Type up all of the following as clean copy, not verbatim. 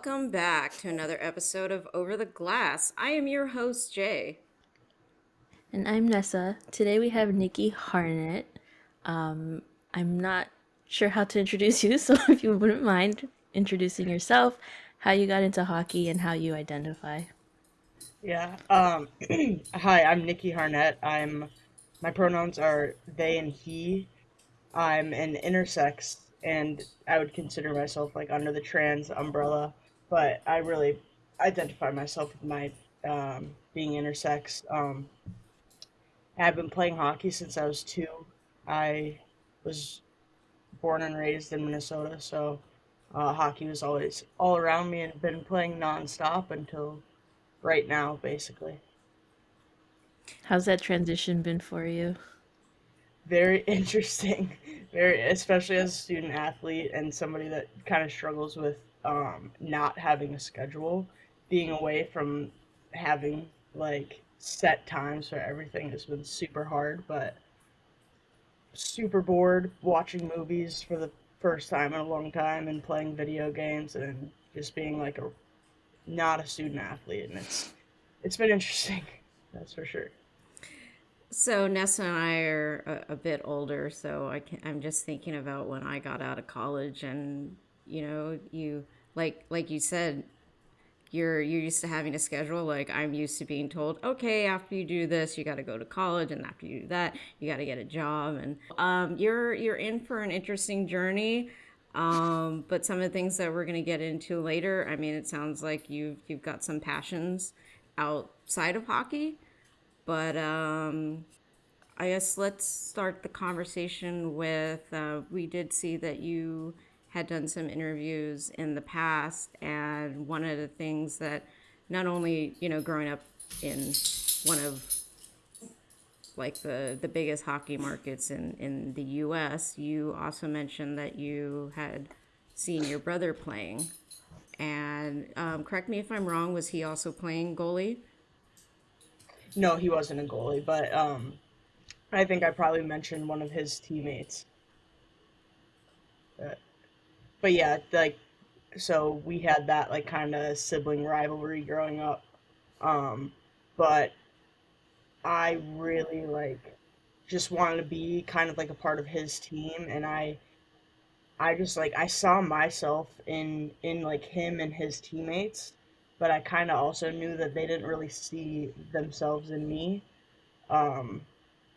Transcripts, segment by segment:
Welcome back to another episode of Over the Glass. I am your host, Jay. And I'm Nessa. Today we have Nicky Harnett. I'm not sure how to introduce you, so if you wouldn't mind introducing yourself, how you got into hockey, and how you identify. Yeah. Hi, I'm Nicky Harnett. My pronouns are they and he. I'm an intersex, and I would consider myself like under the trans umbrella, but I really identify myself with my being intersex. I've been playing hockey since I was 2. I was born and raised in Minnesota, so hockey was always all around me and been playing nonstop until right now, basically. How's that transition been for you? Very interesting. Very, especially as a student athlete and somebody that kind of struggles with not having a schedule, being away from having like set times for everything has been super hard, but super bored watching movies for the first time in a long time and playing video games and just being like a not a student athlete, and it's been interesting. That's for sure. So Nessa and I are a bit older, so I'm just thinking about when I got out of college, and you like you said, you're used to having a schedule. Like I'm used to being told, okay, after you do this, you got to go to college, and after you do that, you got to get a job, and you're in for an interesting journey. But some of the things that we're going to get into later, I mean, it sounds like you've got some passions outside of hockey. But I guess let's start the conversation with we did see that you had done some interviews in the past, and one of the things that not only, growing up in one of like the biggest hockey markets in the US, you also mentioned that you had seen your brother playing. And correct me if I'm wrong, was he also playing goalie? No, he wasn't a goalie, but I think I probably mentioned one of his teammates. Uh, but yeah, like so we had that like kind of sibling rivalry growing up. Um, but I really like just wanted to be kind of like a part of his team, and I just like I saw myself in like him and his teammates, but I kind of also knew that they didn't really see themselves in me. Um,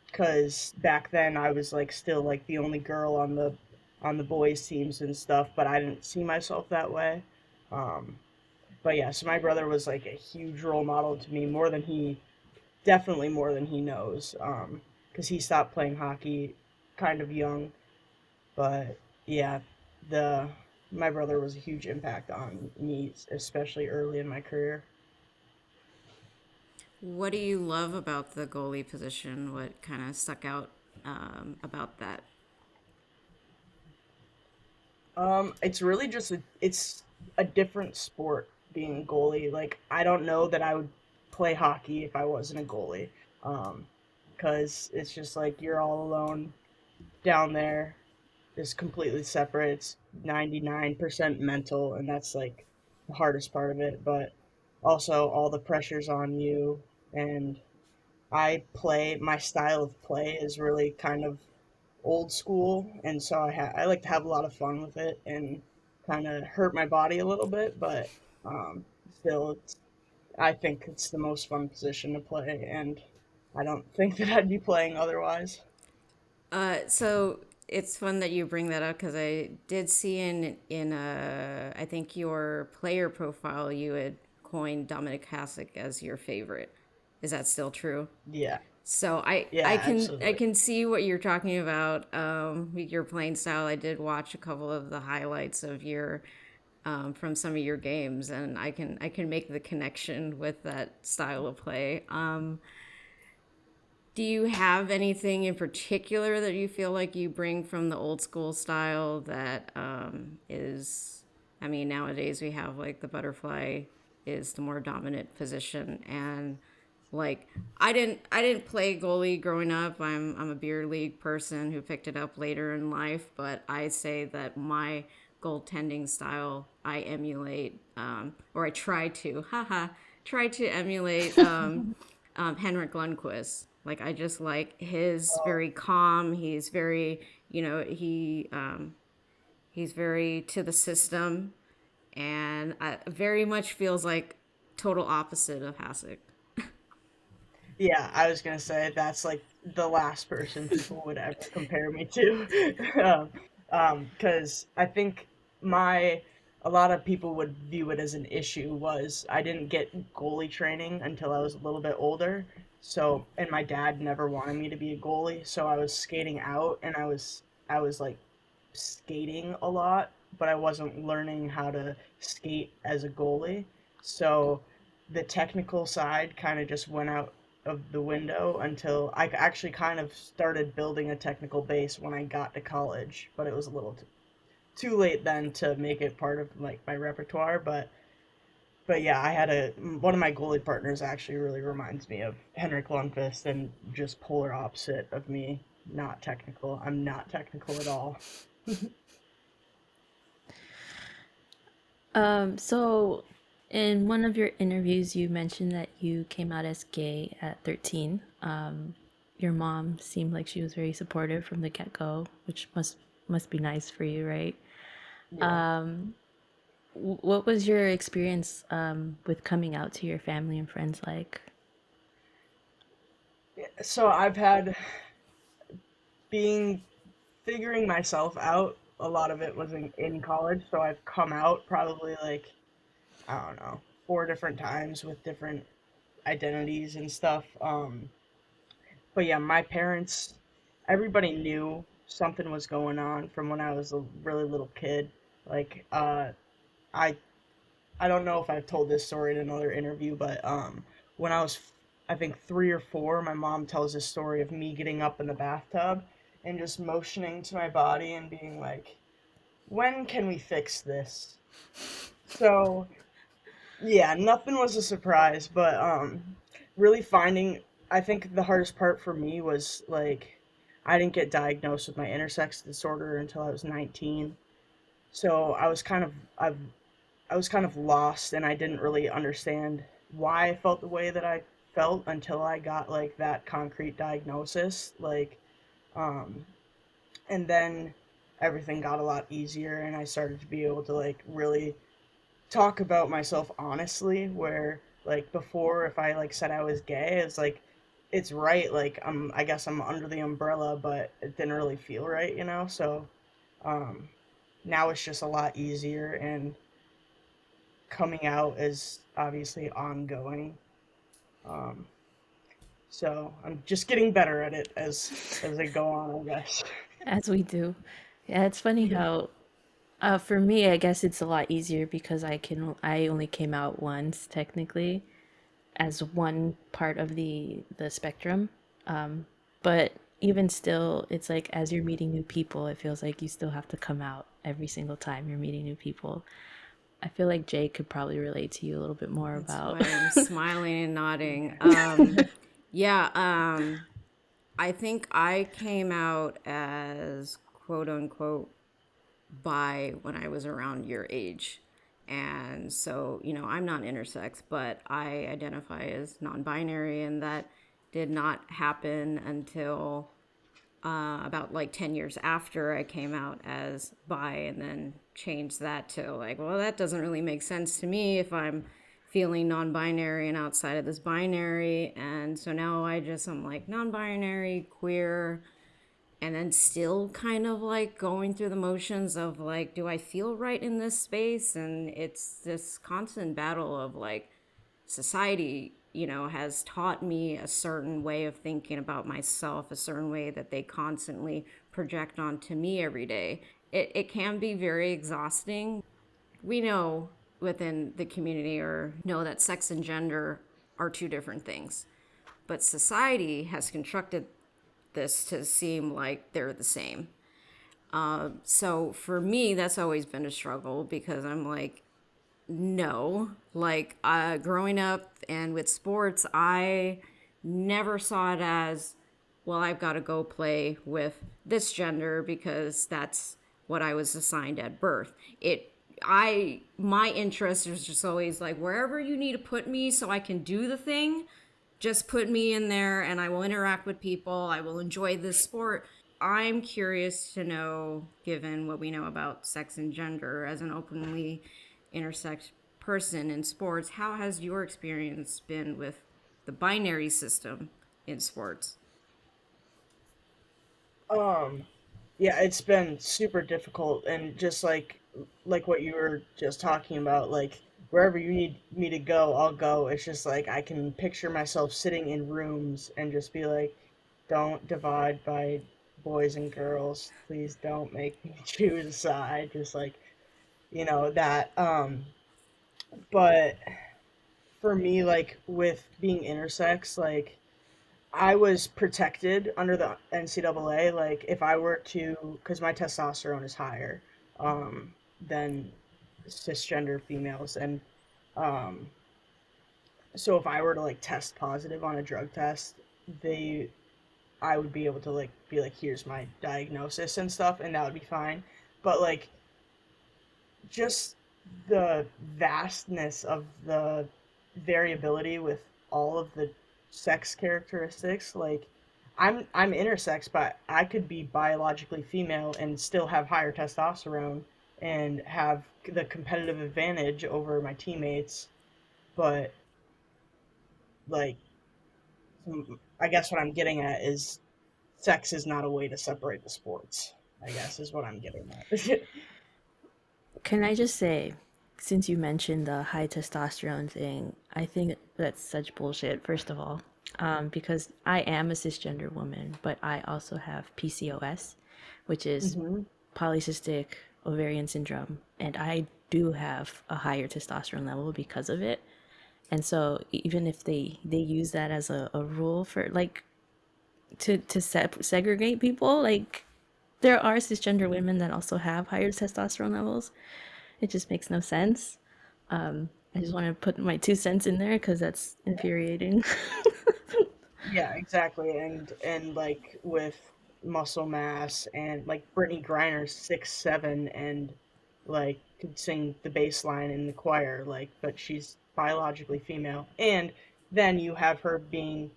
because back then I was like still like the only girl on the boys teams and stuff, but I didn't see myself that way. Um, but yeah, so my brother was like a huge role model to me, more than he definitely more than he knows. Because he stopped playing hockey kind of young, but yeah, the my brother was a huge impact on me, especially early in my career. What do you love about the goalie position? What kind of stuck out about that? It's really just it's a different sport being a goalie. Like I don't know that I would play hockey if I wasn't a goalie. Um, because it's just like you're all alone down there, just completely separate. It's 99% mental, and that's like the hardest part of it. But also all the pressure's on you, and my style of play is really kind of old school, and so I like to have a lot of fun with it and kind of hurt my body a little bit, but still, I think it's the most fun position to play, and I don't think that I'd be playing otherwise. So it's fun that you bring that up because I did see in I think your player profile you had coined Dominic Hasek as your favorite. Is that still true? Yeah, So I yeah, I can I absolutely. can see what you're talking about with your playing style. I did watch a couple of the highlights of your from some of your games, and I can make the connection with that style of play. Do you have anything in particular that you feel like you bring from the old school style that is, I mean, nowadays we have like the butterfly is the more dominant position, and like I didn't play goalie growing up. I'm a beer league person who picked it up later in life, but I say that goaltending style I emulate, or I try to, haha, try to emulate Henrik Lundqvist. Like I just like his very calm. He's very, he's very to the system, and very much feels like total opposite of Hasek. Yeah, I was gonna say that's like the last person people would ever compare me to. Because I think my a lot of people would view it as an issue was I didn't get goalie training until I was a little bit older. So, and my dad never wanted me to be a goalie, so I was skating out and I was like skating a lot, but I wasn't learning how to skate as a goalie. So the technical side kind of just went out of the window until I actually kind of started building a technical base when I got to college, but it was a little too late then to make it part of like my repertoire. But yeah, I had a one of my goalie partners actually really reminds me of Henrik Lundqvist and just polar opposite of me. Not technical. I'm not technical at all. So in one of your interviews, you mentioned that you came out as gay at 13. Your mom seemed like she was very supportive from the get-go, which must be nice for you, right? Yeah. What was your experience with coming out to your family and friends like? So I've had being figuring myself out. A lot of it was in college, so I've come out probably like I don't know 4 different times with different identities and stuff. But yeah, my parents, everybody knew something was going on from when I was a really little kid. Like I I don't know if I've told this story in another interview, but when I was, I think 3 or 4, my mom tells this story of me getting up in the bathtub and just motioning to my body and being like, "When can we fix this?" So yeah, nothing was a surprise, but really finding, I think the hardest part for me was like, I didn't get diagnosed with my intersex disorder until I was 19. So I was kind of lost and I didn't really understand why I felt the way that I felt until I got like that concrete diagnosis. Um, and then everything got a lot easier and I started to be able to like really talk about myself honestly. Where like before, if I like said I was gay, it's like, it's right. Like I guess I'm under the umbrella, but it didn't really feel right, you know? So, um, now it's just a lot easier and coming out is obviously ongoing. Um, so I'm just getting better at it as I go on, I guess. As we do. Yeah, it's funny how for me, I guess it's a lot easier because I only came out once technically as one part of the spectrum. But even still, it's like as you're meeting new people, it feels like you still have to come out every single time you're meeting new people. I feel like Jay could probably relate to you a little bit more That's about. why I'm smiling and nodding. Yeah, I think I came out as quote unquote bi when I was around your age. And so, I'm not intersex, but I identify as non binary, and that did not happen until about like 10 years after I came out as bi, and then changed that to like, well, that doesn't really make sense to me if I'm feeling non binary and outside of this binary. And so now I'm like non binary, queer, and then still kind of like going through the motions of like, do I feel right in this space? And it's this constant battle of like, society, has taught me a certain way of thinking about myself, a certain way that they constantly project onto me every day. It can be very exhausting. We know within the community or know that sex and gender are two different things, but society has constructed this to seem like they're the same. So for me, that's always been a struggle because I'm like, no, like growing up and with sports, I never saw it as, well, I've got to go play with this gender because that's what I was assigned at birth. My interest is just always like wherever you need to put me so I can do the thing, just put me in there and I will interact with people. I will enjoy this sport. I'm curious to know, given what we know about sex and gender as an openly intersex person in sports, how has your experience been with the binary system in sports? Um, yeah, it's been super difficult, and just like what you were just talking about, like wherever you need me to go, I'll go. It's just like I can picture myself sitting in rooms and just be like, don't divide by boys and girls. Please don't make me choose a side. Just like, that. But for me, like with being intersex, like I was protected under the NCAA. Like if I were to, because my testosterone is higher than cisgender females, and um, so if I were to like test positive on a drug test, they, I would be able to like be like, here's my diagnosis and stuff, and that would be fine. But like just the vastness of the variability with all of the sex characteristics, like I'm intersex, but I could be biologically female and still have higher testosterone and have the competitive advantage over my teammates. But like, I guess what I'm getting at is sex is not a way to separate the sports, I guess is what I'm getting at. Can I just say, since you mentioned the high testosterone thing, I think that's such bullshit, first of all, because I am a cisgender woman, but I also have PCOS, which is Hmm. polycystic ovarian syndrome, and I do have a higher testosterone level because of it. And so even if they use that as a rule for like segregate people, like there are cisgender women that also have higher testosterone levels. It just makes no sense. I just want to put my 2 cents in there because that's infuriating. Yeah, exactly. And like with muscle mass, and like Brittany Griner's 6'7" and like could sing the bass line in the choir, like, but she's biologically female. And then you have her being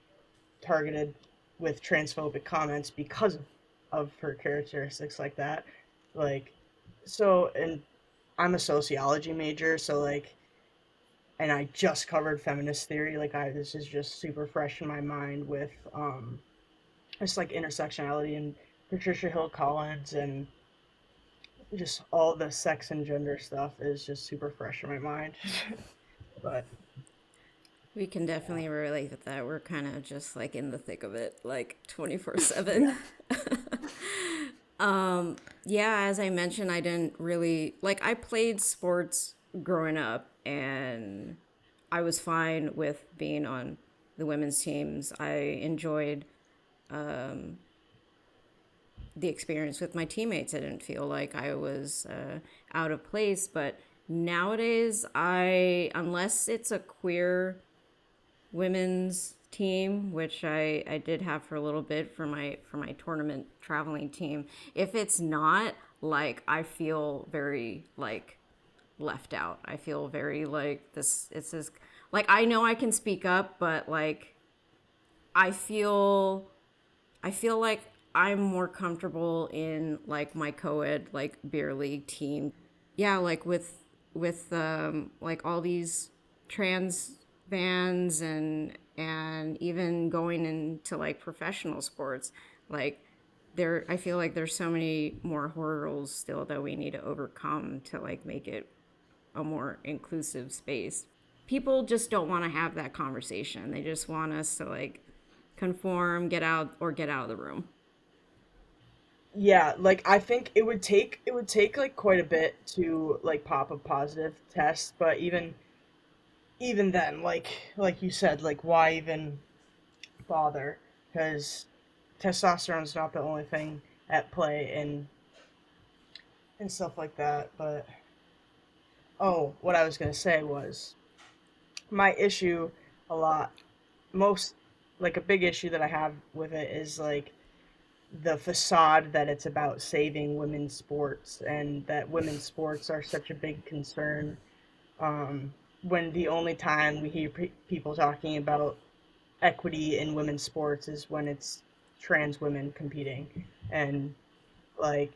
targeted with transphobic comments because of her characteristics like that. Like, so, and I'm a sociology major, so like, and I just covered feminist theory. Like, this is just super fresh in my mind with just like intersectionality and Patricia Hill Collins, and just all the sex and gender stuff is just super fresh in my mind. But We can yeah, definitely relate with that. We're kind of just like in the thick of it, like yeah, 24/7. Yeah, as I mentioned, I didn't really like I played sports growing up and I was fine with being on the women's teams. I enjoyed the experience with my teammates. I didn't feel like I was out of place, but nowadays unless it's a queer women's team, which I did have for a little bit for my tournament traveling team. If it's not, like I feel very like left out. I feel very like this it's this like I know I can speak up, but like I feel I feel like I'm more comfortable in like my co-ed like beer league team. Yeah, like with like all these trans vans and even going into like professional sports, like there I feel like there's so many more hurdles still that we need to overcome to like make it a more inclusive space. People just don't want to have that conversation. They just want us to like conform, get out of the room. yeah. Like I think it would take like quite a bit to like pop a positive test, but even then, like you said, like why even bother? Because testosterone's not the only thing at play, and stuff like that. But oh, what I was gonna say was my issue a lot, most like a big issue that I have with it is like the facade that it's about saving women's sports and that women's sports are such a big concern, when the only time we hear people talking about equity in women's sports is when it's trans women competing. And like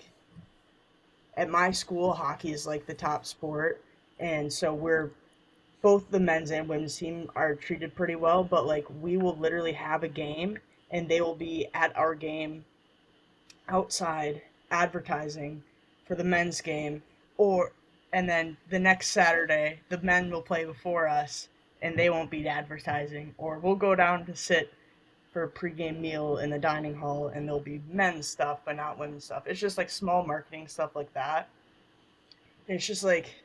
at my school, hockey is like the top sport, and so we're both the men's and women's team are treated pretty well, but like we will literally have a game and they will be at our game outside advertising for the men's game, or and then the next Saturday the men will play before us and they won't be advertising, or we'll go down to sit for a pregame meal in the dining hall and there'll be men's stuff but not women's stuff. It's just like small marketing stuff like that. It's just like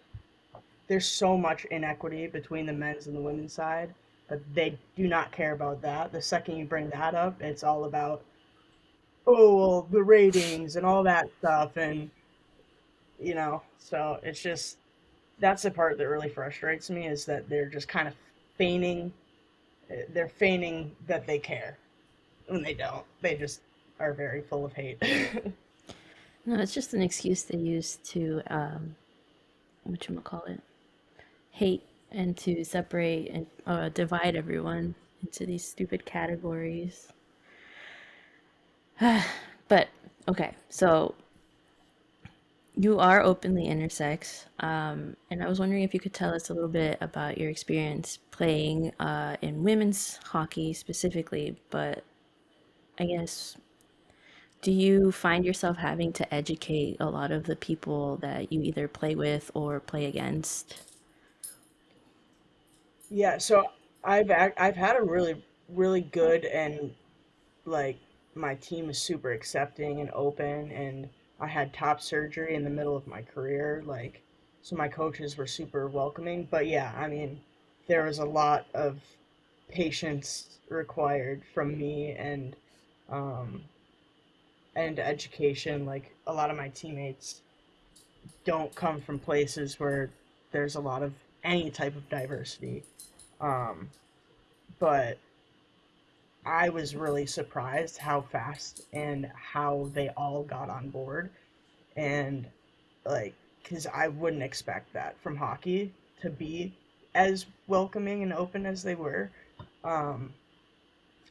there's so much inequity between the men's and the women's side, but they do not care about that. The second you bring that up, it's all about, oh, well, the ratings and all that stuff. And, so it's just, that's the part that really frustrates me is that they're just kind of feigning, they're feigning that they care when they don't. They just are very full of hate. No, it's just an excuse they use to whatchamacallit, hate and to separate and divide everyone into these stupid categories. But okay, so you are openly intersex, and I was wondering if you could tell us a little bit about your experience playing in women's hockey specifically. But I guess, do you find yourself having to educate a lot of the people that you either play with or play against? Yeah, so I've had a really good, and like my team is super accepting and open, and I had top surgery in the middle of my career, like, so my coaches were super welcoming. But yeah, I mean, there was a lot of patience required from me, um and education. Like a lot of my teammates don't come from places where there's a lot of any type of diversity. um but I was really surprised how fast and how they all got on board. And like, because I wouldn't expect that from hockey to be as welcoming and open as they were. Um,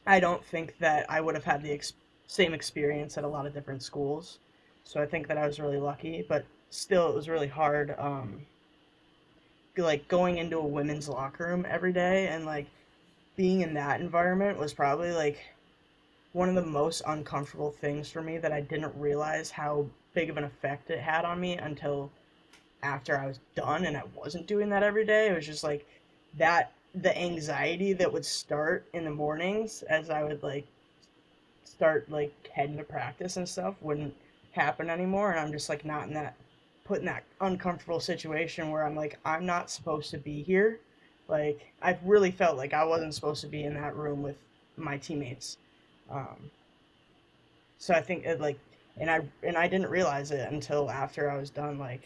I don't think that I would have had the same experience at a lot of different schools. So I think that I was really lucky, but still, it was really hard. Like going into a women's locker room every day and like being in that environment was probably like one of the most uncomfortable things for me, that I didn't realize how big of an effect it had on me until after I was done and I wasn't doing that every day. It was just like that the anxiety that would start in the mornings as I would like start like heading to practice and stuff wouldn't happen anymore, and I'm just like not in that put in that uncomfortable situation where I'm like I'm not supposed to be here. Like I really felt like I wasn't supposed to be in that room with my teammates. Um, so I think it like, and I didn't realize it until after I was done, like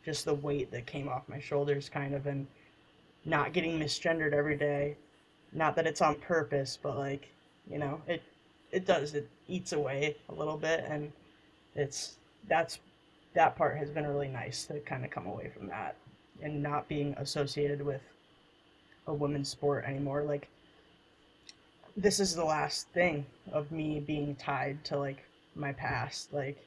just the weight that came off my shoulders kind of, and not getting misgendered every day. Not that it's on purpose, but like, it does. It eats away a little bit, and it's that's that part has been really nice to kind of come away from that and not being associated with a women's sport anymore. Like this is the last thing of me being tied to like my past. Like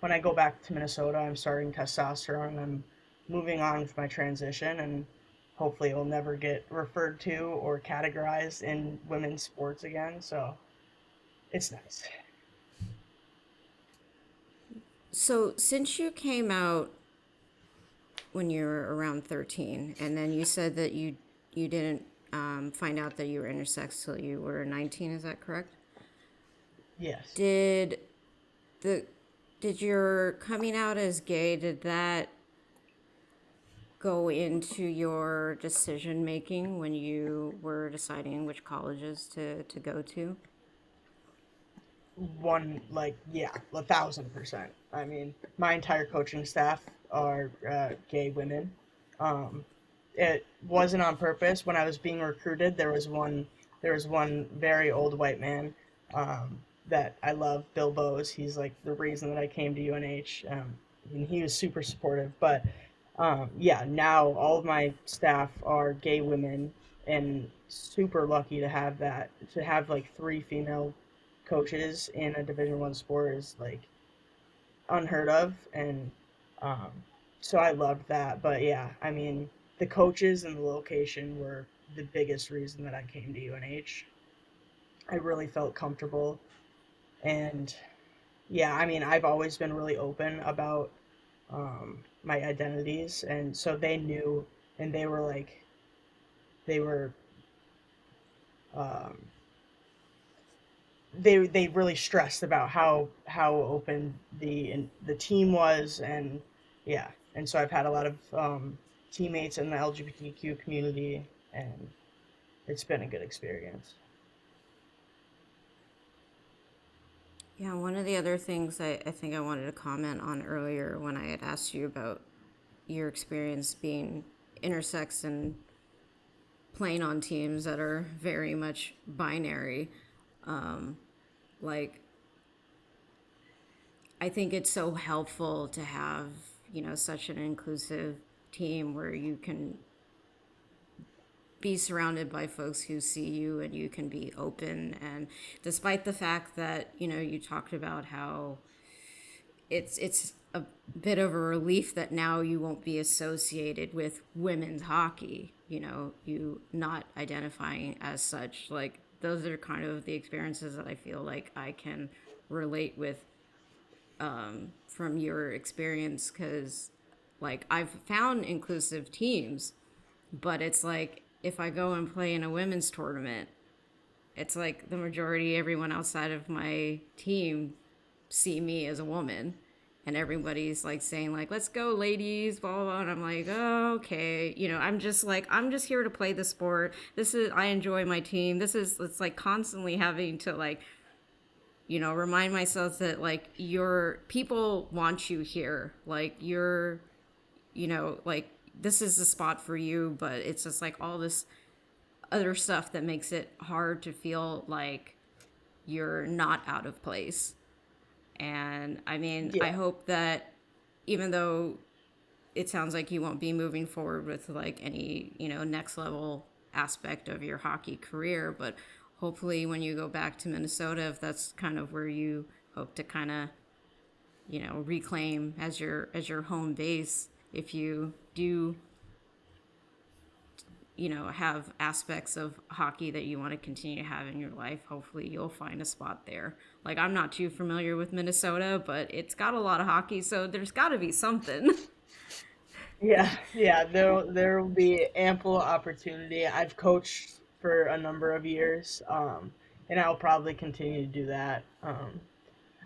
when I go back to Minnesota, I'm starting testosterone. I'm moving on with my transition, and hopefully it will never get referred to or categorized in women's sports again. So it's nice. So, since you came out when you were around 13, and then you said that you didn't find out that you were intersex till you were 19, is that correct? Yes. Did the did your coming out as gay, did that go into your decision making when you were deciding which colleges to go to? One, like, yeah, 1,000%. I mean, my entire coaching staff are gay women. Um, it wasn't on purpose. When I was being recruited, there was one very old white man. that I love, Bill Bowes. He's like the reason that I came to UNH, and he was super supportive. But yeah, now all of my staff are gay women, and super lucky to have that. To have like three female coaches in a Division I sport is like unheard of, and um, so I loved that. But yeah, I mean, the coaches and the location were the biggest reason that I came to UNH. I really felt comfortable, and yeah, I mean, I've always been really open about my identities, and so they knew, and they were like, they were, um, they really stressed about how open the team was, and yeah, and so I've had a lot of teammates in the LGBTQ community, and it's been a good experience. Yeah, one of the other things I think I wanted to comment on earlier when I had asked you about your experience being intersex and playing on teams that are very much binary, like I think it's so helpful to have, such an inclusive team where you can be surrounded by folks who see you and you can be open. And despite the fact that, you talked about how it's a bit of a relief that now you won't be associated with women's hockey, you not identifying as such. Like those are kind of the experiences that I feel like I can relate with from your experience, because like I've found inclusive teams, but it's like if I go and play in a women's tournament, it's like the majority, everyone outside of my team see me as a woman, and everybody's like saying like, let's go ladies, blah blah blah, and I'm like, oh, okay, I'm just like, I'm just here to play the sport. This is, I enjoy my team. This is, it's like constantly having to like, remind myself that like your people want you here, like you're, like this is the spot for you, but it's just like all this other stuff that makes it hard to feel like you're not out of place. And I mean, I Yeah, hope that even though it sounds like you won't be moving forward with like any, next level aspect of your hockey career, but hopefully when you go back to Minnesota, if that's kind of where you hope to kind of, reclaim as your home base, if you do, have aspects of hockey that you want to continue to have in your life, hopefully you'll find a spot there. Like I'm not too familiar with Minnesota, but it's got a lot of hockey, so there's got to be something. yeah. There will be ample opportunity. I've coached for a number of years, and I'll probably continue to do that.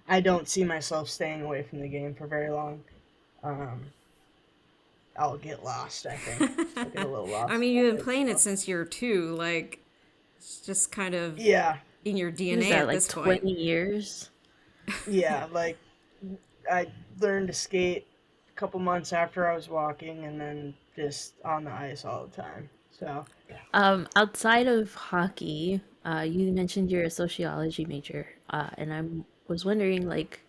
I don't see myself staying away from the game for very long. Um, I'll get lost. I think I'll get a little I lost mean, you've about been it. playing it So since you're two. Like, it's just kind of yeah, in your What is DNA that, at like this point. 20 years? yeah. Like I learned to skate a couple months after I was walking, and then just on the ice all the time. So yeah, Outside of hockey, you mentioned you're a sociology major, and was wondering like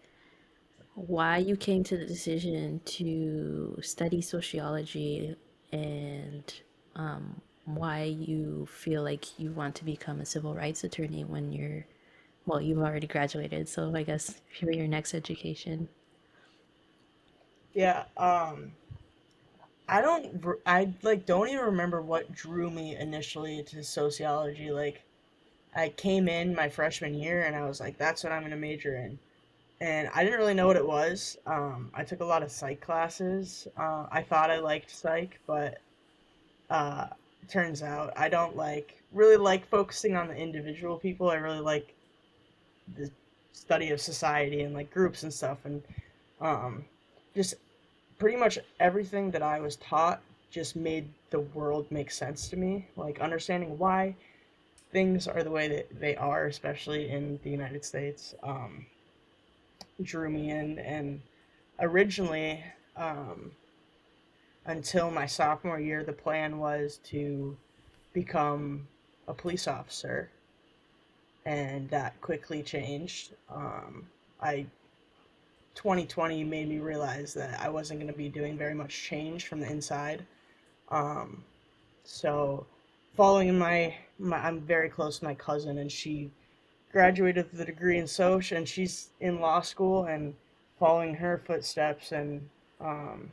why you came to the decision to study sociology and why you feel like you want to become a civil rights attorney when well, you've already graduated, so I guess for your next education. yeah. I like don't even remember what drew me initially to sociology. Like I came in my freshman year and I was like, that's what I'm gonna major in. And I didn't really know what it was. I took a lot of psych classes. I thought I liked psych, but uh, turns out I don't really like focusing on the individual people. I really like the study of society and like groups and stuff, and um, just pretty much everything that I was taught just made the world make sense to me. Like understanding why things are the way that they are, especially in the United States, drew me in. And originally, um, until my sophomore year, the plan was to become a police officer. and that quickly changed. I 2020 made me realize that I wasn't going to be doing very much change from the inside. Um, so following I'm very close to my cousin, and she graduated with a degree in Soch, and she's in law school, and following her footsteps, and um,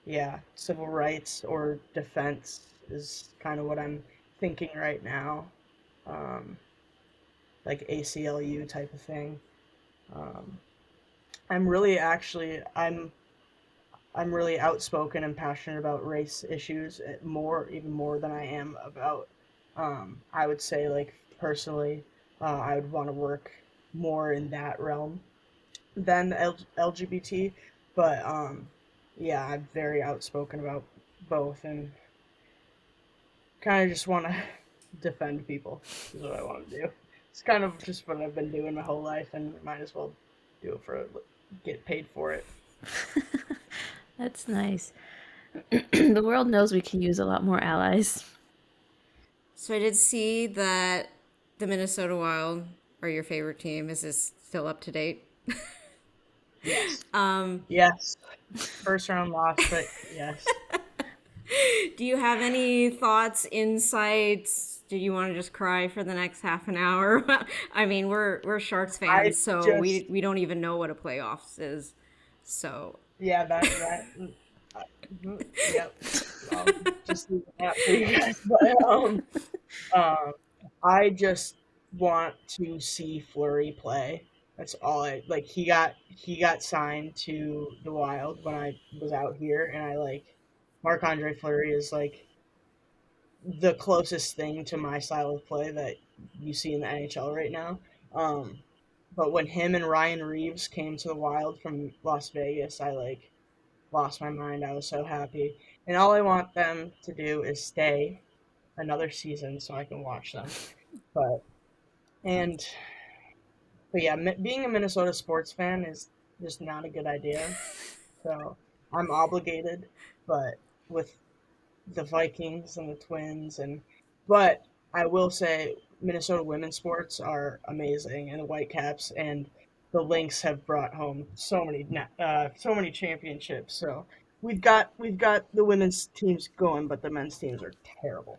yeah, civil rights or defense is kind of what I'm thinking right now, um, like ACLU type of thing. Um, I'm really actually I'm really outspoken and passionate about race issues more, even more than I am about. I would say, like, personally, I would want to work more in that realm than LGBT. But yeah, I'm very outspoken about both, and kind of just want to defend people. Is what I want to do. It's kind of just what I've been doing my whole life, and might as well do it for get paid for it. That's nice. The world knows we can use a lot more allies. So I did see that the Minnesota Wild are your favorite team. Is this still up to date? Yes, Um, yes. First round loss, but yes. do you have any thoughts, insights? Do you want to just cry for the next half an hour? I mean, we're Sharks I fans, so just we don't even know what a playoffs is. So yeah, uh, yep. I'll just leave that for you guys. But um, I just want to see Fleury play. That's all I like. He got signed to the Wild when I was out here, and I like Marc Andre Fleury is like the closest thing to my style of play that you see in the NHL right now. Um, but when him and Ryan Reeves came to the Wild from Las Vegas, I like lost my mind. I was so happy, and all I want them to do is stay another season so I can watch them. But and but yeah, being a Minnesota sports fan is just not a good idea. So I'm obligated, but with the Vikings and the Twins, but I will say Minnesota women's sports are amazing, and the Whitecaps and the Lynx have brought home so many championships. So we've got the women's teams going, but the men's teams are terrible.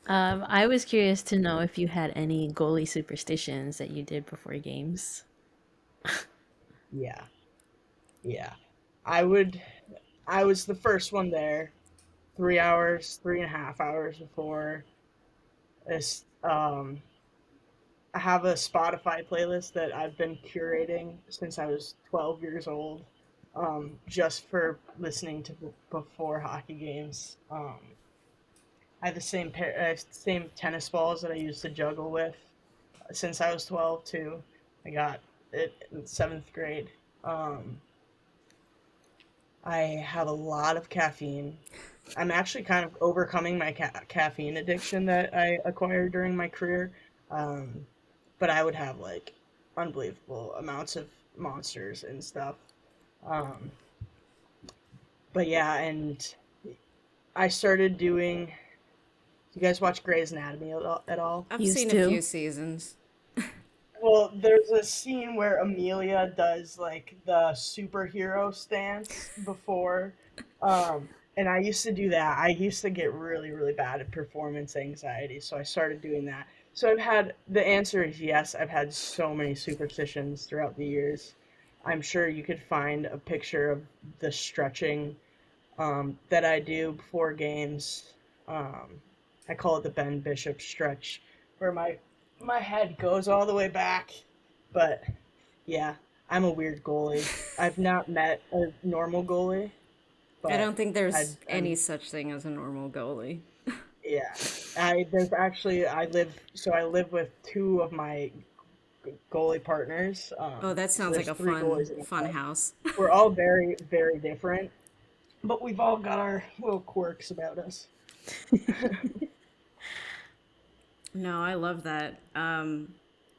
I was curious to know if you had any goalie superstitions that you did before games. Yeah, yeah. I would. I was the first one there. 3 hours, 3.5 hours before this. I have a Spotify playlist that I've been curating since I was 12 years old, just for listening to before hockey games. I have the same same tennis balls that I used to juggle with since I was 12 too. I got it in seventh grade. Um, I have a lot of caffeine. I'm actually kind of overcoming my caffeine addiction that I acquired during my career. Um, but I would have like unbelievable amounts of monsters and stuff. Um, but yeah, and I started doing. You guys watch Grey's Anatomy at all? I've Used seen a few to. seasons. Well, there's a scene where Amelia does like the superhero stance before, and I used to do that. I used to get really, really bad at performance anxiety, so I started doing that. So the answer is yes. I've had so many superstitions throughout the years. I'm sure you could find a picture of the stretching that I do before games. Um, I call it the Ben Bishop stretch, where my head goes all the way back. But yeah, I'm a weird goalie. I've not met a normal goalie, I but don't think I, there's any I'm such thing as a normal goalie. yeah. There's actually I live with two of my goalie partners. Oh, that So sounds like there's a three fun goalies in the fun house. house. We're all very very different, but we've all got our little quirks about us. No, I love that.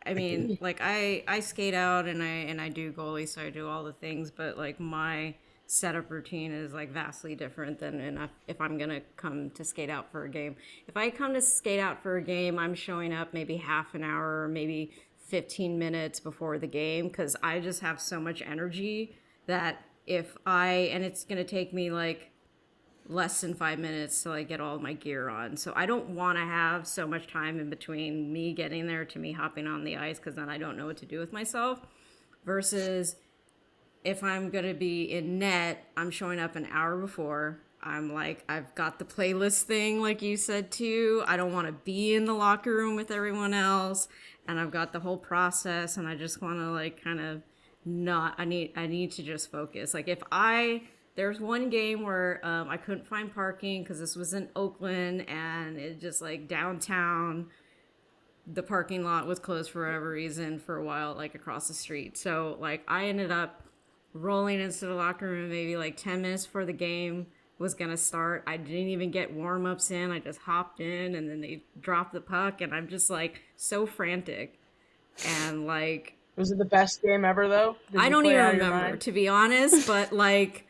I mean, like I skate out and I do goalie, so I do all the things. But like my setup routine is like vastly different than if I'm gonna come to skate out for a game. If I come to skate out for a game, I'm showing up maybe half an hour or maybe 15 minutes before the game because I just have so much energy that if I and it's gonna take me like less than 5 minutes till I get all my gear on. So I don't want to have so much time in between me getting there to me hopping on the ice because then I don't know what to do with myself. Versus if I'm going to be in net, I'm showing up an hour before. I'm like, I've got the playlist thing, like you said too. I don't want to be in the locker room with everyone else. And I've got the whole process, and I just want to like kind of not. I need to just focus. Like if I there's one game where I couldn't find parking because this was in Oakland, and it just like downtown the parking lot was closed for whatever reason for a while, like across the street. So like I ended up rolling into the locker room maybe like 10 minutes before the game was gonna start. I didn't even get warm ups in. I just hopped in, and then they dropped the puck, and I'm just like so frantic and like Was it the best game ever though? Did I you don't play even out of your remember mind? to be honest, but like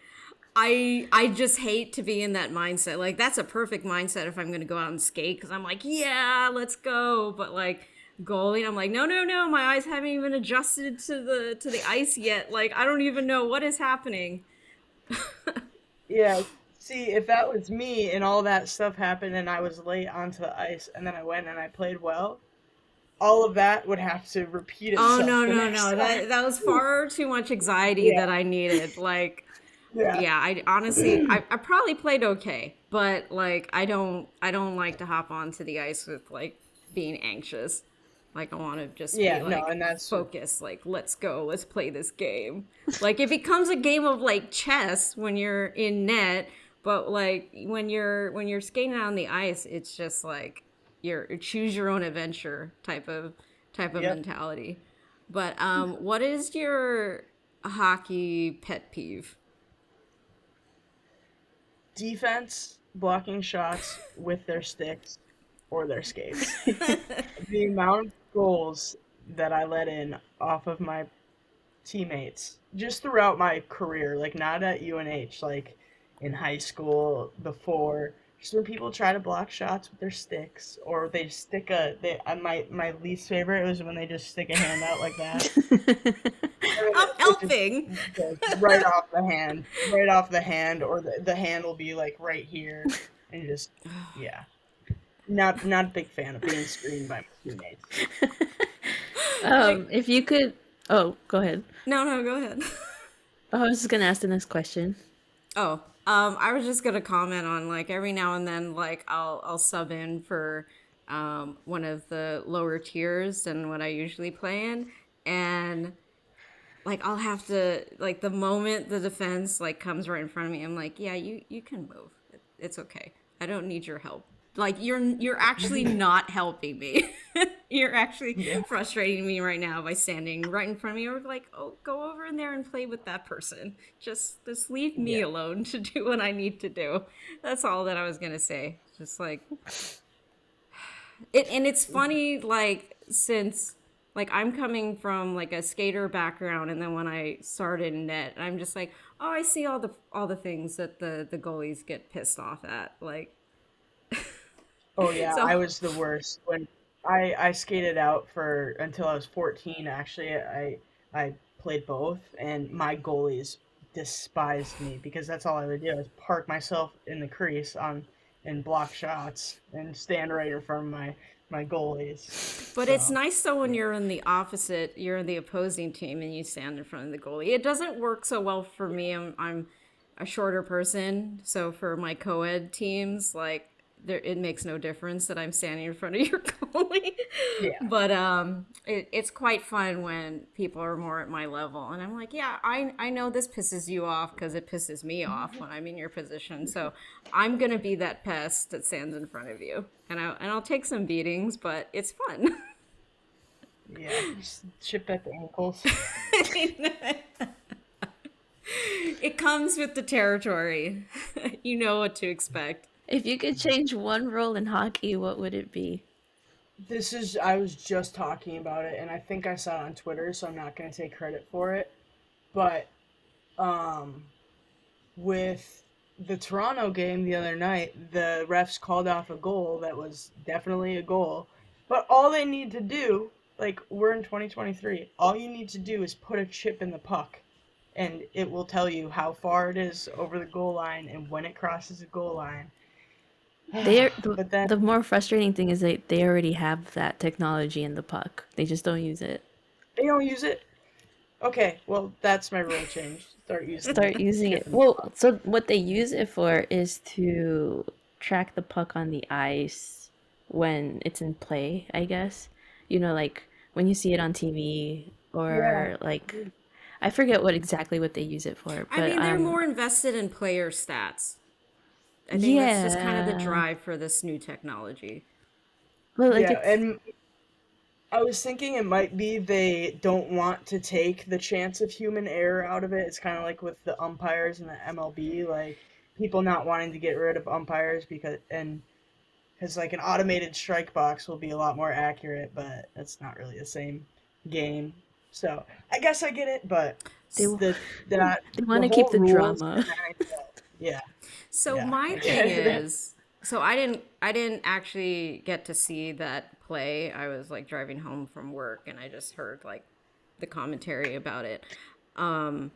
I just hate to be in that mindset. Like that's a perfect mindset if I'm going to go out and skate cuz I'm like, yeah, let's go. But like goalie, I'm like, no, no, no, my eyes haven't even adjusted to the ice yet. Like I don't even know what is happening. Yeah. See, if that was me and all that stuff happened and I was late onto the ice and then I went and I played well, all of that would have to repeat Oh itself no, the no, next no. time. That was far too much anxiety Yeah. that I needed. Like Yeah. yeah, I honestly I probably played okay, but like I don't like to hop onto the ice with like being anxious. Like I want to just be Yeah, no, like and that's focused, like let's go, let's play this game. Like it becomes a game of like chess when you're in net, but like when you're skating out on the ice, it's just like you're choose your own adventure type of yep. mentality. But what is your hockey pet peeve? Defense blocking shots with their sticks or their skates. The amount of goals that I let in off of my teammates just throughout my career, like not at UNH, like in high school before. Just when people try to block shots with their sticks, or they stick my least favorite was when they just stick a hand out like that, and then I'm it just helping. goes right off the hand, or the hand will be like right here, and you just yeah, not a big fan of being screened by my teammates. Like, If you could, oh, go ahead. no, no, go ahead. Oh, I was just gonna ask the next question. Oh, I was just gonna comment on like every now and then, like I'll sub in for one of the lower tiers than what I usually play in, and like I'll have to like the moment the defense like comes right in front of me, I'm like, yeah, you can move. It's okay. I don't need your help. Like you're actually not helping me. You're actually Yeah, frustrating me right now by standing right in front of me. Or like, oh, go over in there and play with that person. Just leave me yeah, alone to do what I need to do. That's all that I was gonna say. Just like it, and it's funny, like since like I'm coming from like a skater background, and then when I started in net, I'm just like, oh, I see all the things that the goalies get pissed off at, like oh yeah, so. I was the worst when I skated out for until I was 14. Actually, I played both, and my goalies despised me because that's all I would do is park myself in the crease on and block shots and stand right in front of my goalies. But it's So nice though when yeah, you're in the opposing team and you stand in front of the goalie. It doesn't work so well for me. I'm a shorter person, so for my co-ed teams, like there, it makes no difference that I'm standing in front of your goalie. yeah, But it's quite fun when people are more at my level, and I'm like, yeah, I know this pisses you off because it pisses me off when I'm in your position. So I'm gonna be that pest that stands in front of you, and I'll take some beatings, but it's fun. yeah. Just chip at the ankles. It comes with the territory. You know what to expect. If you could change one rule in hockey, what would it be? This is I was just talking about it, and I think I saw it on Twitter, so I'm not gonna take credit for it. But um, with the Toronto game the other night, the refs called off a goal that was definitely a goal. But all they need to do, like we're in 2023, all you need to do is put a chip in the puck and it will tell you how far it is over the goal line and when it crosses the goal line. They're But then the more frustrating thing is they already have that technology in the puck. They just don't use it. they don't use it. Okay, well, that's my rule change. Start using the Start using chip it. in the Well, puck. so what they use it for is to track the puck on the ice when it's in play, I guess. You know, like when you see it on TV Yeah. or like I forget what exactly what they use it for, I but mean, they're more invested in player stats. I think that's just kind of the yeah. drive for this new technology. But like Yeah, it's and I was thinking it might be they don't want to take the chance of human error out of it. It's kind of like with the umpires in the MLB, like people not wanting to get rid of umpires because like an automated strike box will be a lot more accurate, but it's not really the same game. So I guess I get it, but they the that they want the to keep whole the rules drama. in the NHL, yeah, So yeah, my I thing get it. is, so I didn't actually get to see that play. I was like driving home from work and I just heard like the commentary about it. Um,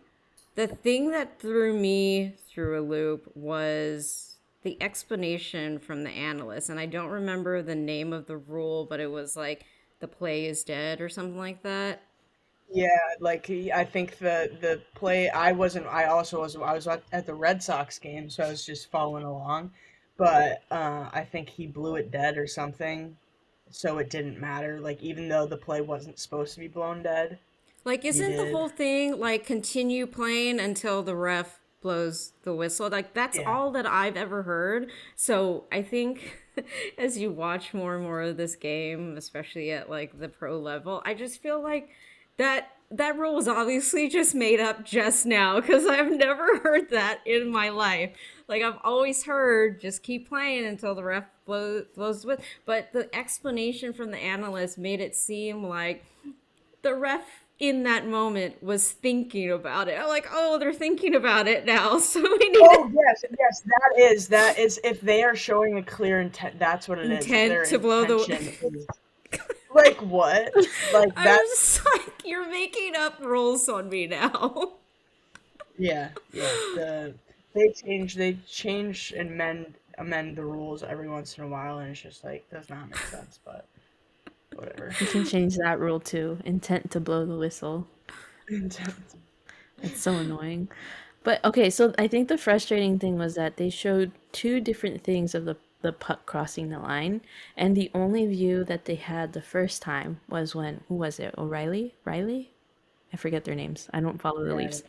the thing that threw me through a loop was the explanation from the analyst, and I don't remember the name of the rule, but it was like the play is dead or something like that. Yeah, like I think the play I wasn't I also was I was at the Red Sox game, so I was just following along. But I think he blew it dead or something, so it didn't matter. Like even though the play wasn't supposed to be blown dead, Like, he isn't the did. whole thing like continue playing until the ref blows the whistle? Like, that's Yeah. all that I've ever heard. So I think as you watch more and more of this game, especially at like the pro level, I just feel like that rule was obviously just made up just now because I've never heard that in my life. Like I've always heard just keep playing until the ref blows with. But the explanation from the analyst made it seem like the ref in that moment was thinking about it. I'm like, oh, they're thinking about it now, so we need Oh yes, yes, that is if they are showing a clear intent, that's what it is. If intent their to blow the. intention is like what? Like I'm that just like, you're making up rules on me now. yeah, yeah. They change and amend the rules every once in a while, and it's just like does not make sense, but whatever. You can change that rule too. Intent to blow the whistle. It's so annoying. But okay, so I think the frustrating thing was that they showed two different things of the puck crossing the line, and the only view that they had the first time was when who was it? O'Reilly? Riley? I forget their names. I don't follow the Yeah, Leafs.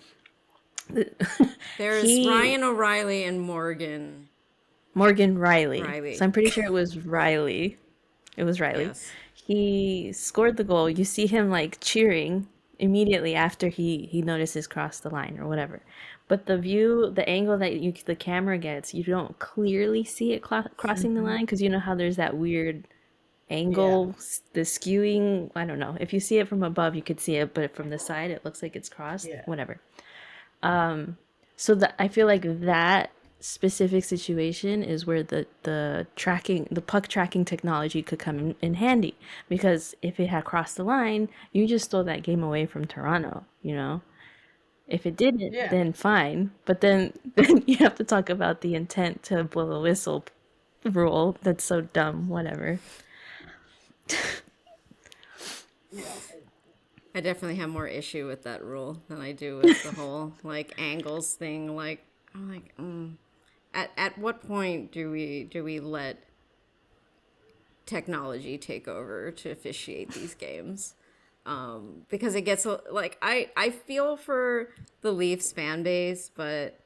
There's He Ryan O'Reilly and Morgan Morgan Riley. So Riley. I'm pretty sure it was Riley. It was Riley. Yes. He scored the goal. You see him like cheering immediately after he notices cross the line or whatever. But the view, the angle that the camera gets, you don't clearly see it crossing the hmm line because you know how there's that weird yeah, angle, the skewing. I don't know. If you see it from above, you could see it, but from the side, it looks like it's crossed. yeah. Whatever. So that I feel like that specific situation is where the tracking, the puck tracking technology could come in handy, because if it had crossed the line, you just stole that game away from Toronto, you know? If it didn't, Yeah. then fine. But then, then you have to talk about the intent to blow the whistle rule. That's so dumb. Whatever. Yeah. I definitely have more issue with that rule than I do with the whole like angles thing. Like I'm like, at what point do we let technology take over to officiate these games? Because it gets like I feel for the Leafs fan base, but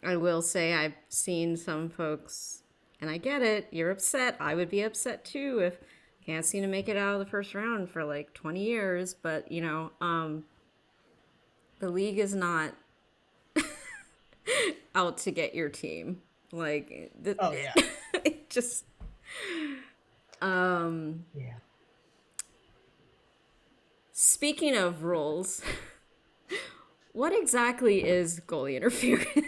I will say I've seen some folks, and I get it. You're upset. I would be upset too if can't seem to make it out of the first round for like 20 years. But the league is not out to get your team. Like Oh yeah. it just um Yeah. speaking of rules, what exactly is goalie interference?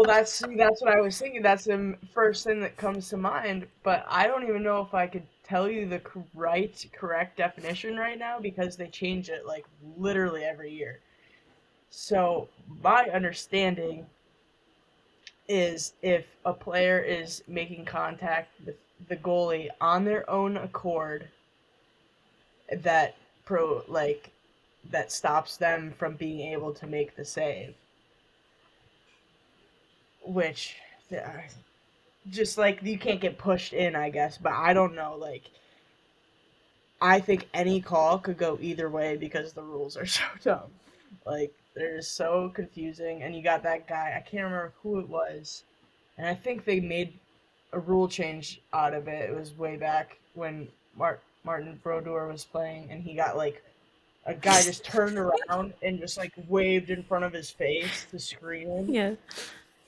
Well, that's what I was thinking. That's the first thing that comes to mind. But I don't even know if I could tell you the correct definition right now because they change it like literally every year. So my understanding is if a player is making contact with the goalie on their own accord, that pro like that stops them from being able to make the save, which just like you can't get pushed in, I guess. But I don't know. Like I think any call could go either way because the rules are so dumb. Like they're just so confusing. And you got that guy. I can't remember who it was, and I think they made a rule change out of it. It was way back when Martin Brodeur was playing, and he got like a guy just turned around and just like waved in front of his face to screen him. Yeah.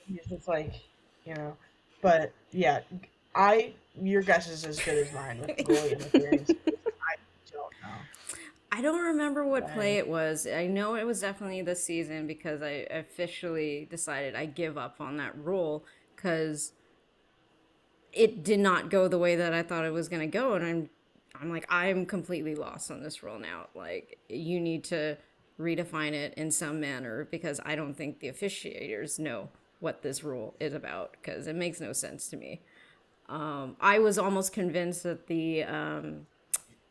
He's just like, you know. But yeah, I your guess is as good as mine with the goalie interference. I don't know. I don't remember what play Dang. it was. I know it was definitely this season because I officially decided I give up on that rule because it did not go the way that I thought it was going to go, and I'm like I'm completely lost on this rule now. Like you need to redefine it in some manner because I don't think the officiators know what this rule is about because it makes no sense to me. I was almost convinced that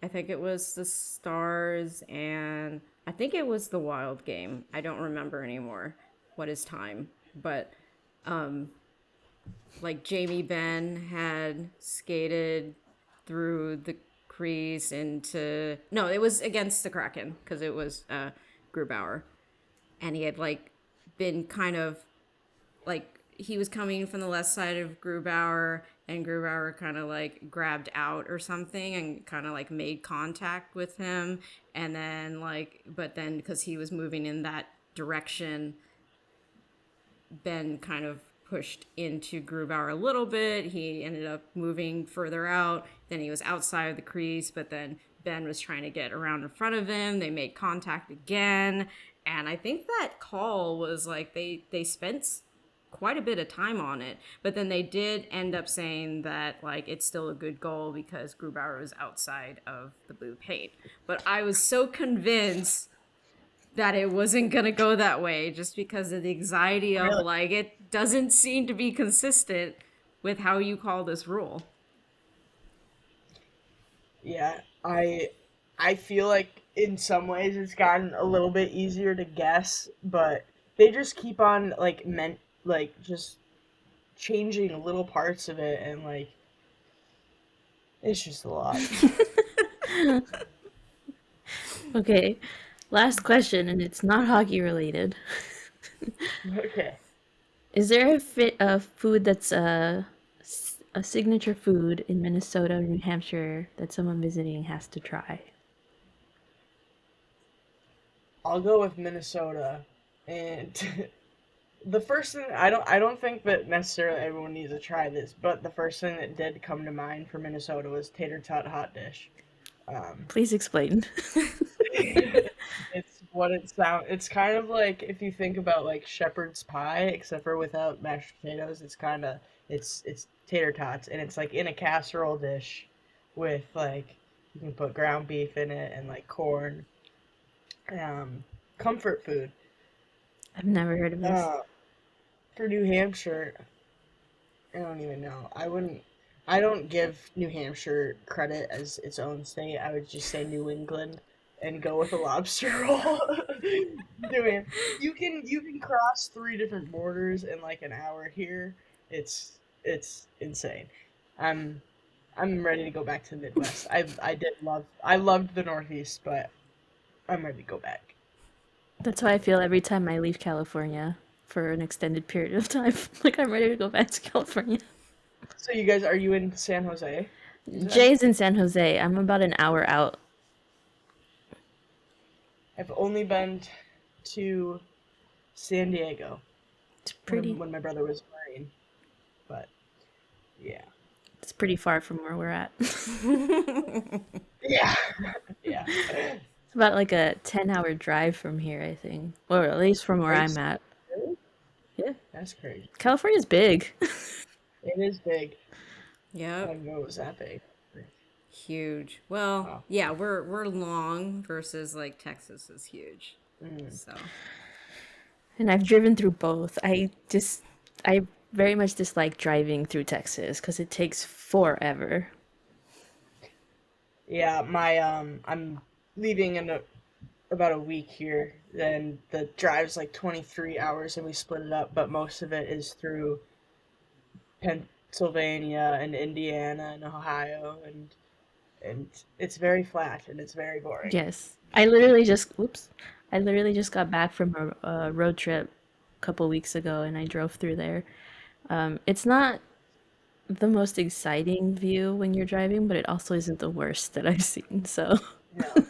I think it was the Stars and I think it was the Wild game. I don't remember anymore what his time, but like Jamie Benn had skated through the crease into no, it was against the Kraken because it was Grubauer, and he had like been kind of like he was coming from the left side of Grubauer, and Grubauer kind of like grabbed out or something and kind of like made contact with him, and then like but then because he was moving in that direction, Ben kind of pushed into Grubauer a little bit. He ended up moving further out. Then he was outside of the crease, but then Ben was trying to get around in front of him. They made contact again. And I think that call was like they spent quite a bit of time on it. But then they did end up saying that like it's still a good goal because Grubauer was outside of the blue paint. But I was so convinced that it wasn't gonna go that way just because of the anxiety of Really? like it doesn't seem to be consistent with how you call this rule. Yeah. I feel like in some ways it's gotten a little bit easier to guess, but they just keep on like just changing little parts of it, and like it's just a lot. Okay. Last question, and it's not hockey related. Okay. Is there a food that's a signature food in Minnesota or New Hampshire that someone visiting has to try? I'll go with Minnesota. And the first thing I don't think that necessarily everyone needs to try this, but the first thing that did come to mind for Minnesota was tater tot hot dish. Um, Please explain. it's what it sound. It's kind of like if you think about like shepherd's pie, except for without mashed potatoes. It's kind of it's tater tots, and it's like in a casserole dish with like you can put ground beef in it and like corn. Um, Comfort food. I've never heard of this. Uh, for New Hampshire, I don't even know. I don't give New Hampshire credit as its own state. I would just say New England and go with a lobster roll. Doing you can cross three different borders in like an hour here. It's insane. I'm I'm ready to go back to the Midwest. I loved the Northeast, but I'm ready to go back. That's how I feel every time I leave California for an extended period of time. Like I'm ready to go back to California. So you guys, are you in San Jose? You said? Jay's in San Jose. I'm about an hour out. I've only been to San Diego It's pretty when my brother was Marine, but yeah, it's pretty far from where we're at. yeah, yeah. It's about like a 10-hour drive from here, I think. Or at least from where Are you I'm at. really? Yeah. That's crazy. California's big. It is big. I Yep. didn't know it was that big. Huge. Well, Wow. yeah, we're long versus like Texas is huge. Mm. So, And I've driven through both. I very much dislike driving through Texas because it takes forever. Yeah, I'm leaving in about a week here. Then the drive's like 23 hours and we split it up, but most of it is through Pennsylvania and Indiana and Ohio and it's very flat and it's very boring. Yes. I literally just got back from a road trip a couple weeks ago and I drove through there. It's not the most exciting view when you're driving, but it also isn't the worst that I've seen. So, No.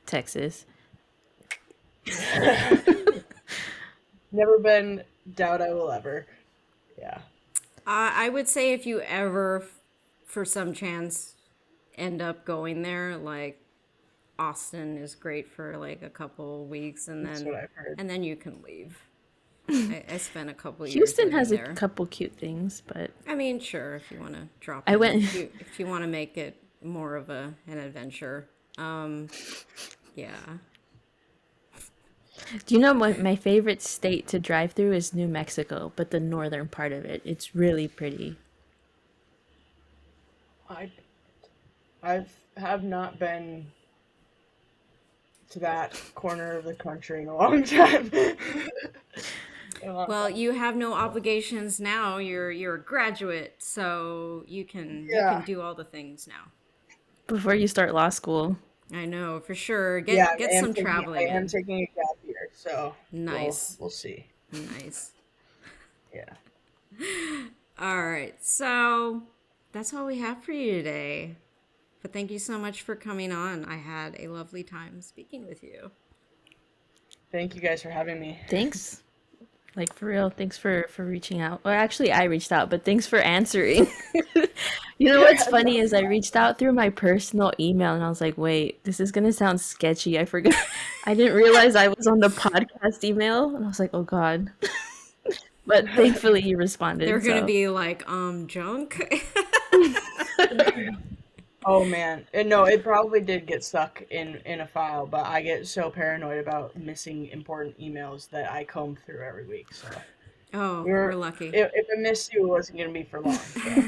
Texas. Never been, doubt I will ever. Yeah. I would say if you ever, for some chance, end up going there, like Austin is great for like a couple weeks, That's what I've heard. and then you can leave. I spent a couple years Houston living has a there. couple cute things, but I mean, sure, if you want to drop I in, went. if you want to make it more of an adventure. Yeah. Do you know what my favorite state to drive through is New Mexico, but the northern part of it. It's really pretty. I have not been to that corner of the country in a long time. A long Well, time. you have no obligations now. You're a graduate, so you can Yeah. do all the things now. Before you start law school. I know for sure. Yeah, Get some traveling I am in. taking a gap year, so Nice. we'll see. Nice. Yeah. All right. So that's all we have for you today. But thank you so much for coming on. I had a lovely time speaking with you. Thank you guys for having me. Thanks. Like for real, thanks for reaching out. Well, actually, I reached out, but thanks for answering. You know what's funny is I reached out through my personal email and I was like, wait, this is gonna sound sketchy. I forgot. I didn't realize I was on the podcast email, and I was like, oh God. But thankfully you They're responded, gonna so be like, junk. Oh man, and no, it probably did get stuck in a file, but I get so paranoid about missing important emails that I comb through every week. So Oh, we're we're lucky. if I missed you, it wasn't gonna be for long. So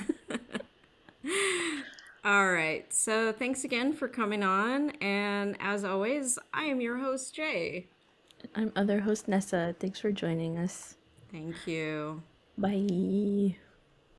All right. So thanks again for coming on. And as always, I am your host, Jay. I'm other host Nessa. Thanks for joining us. Thank you. Bye.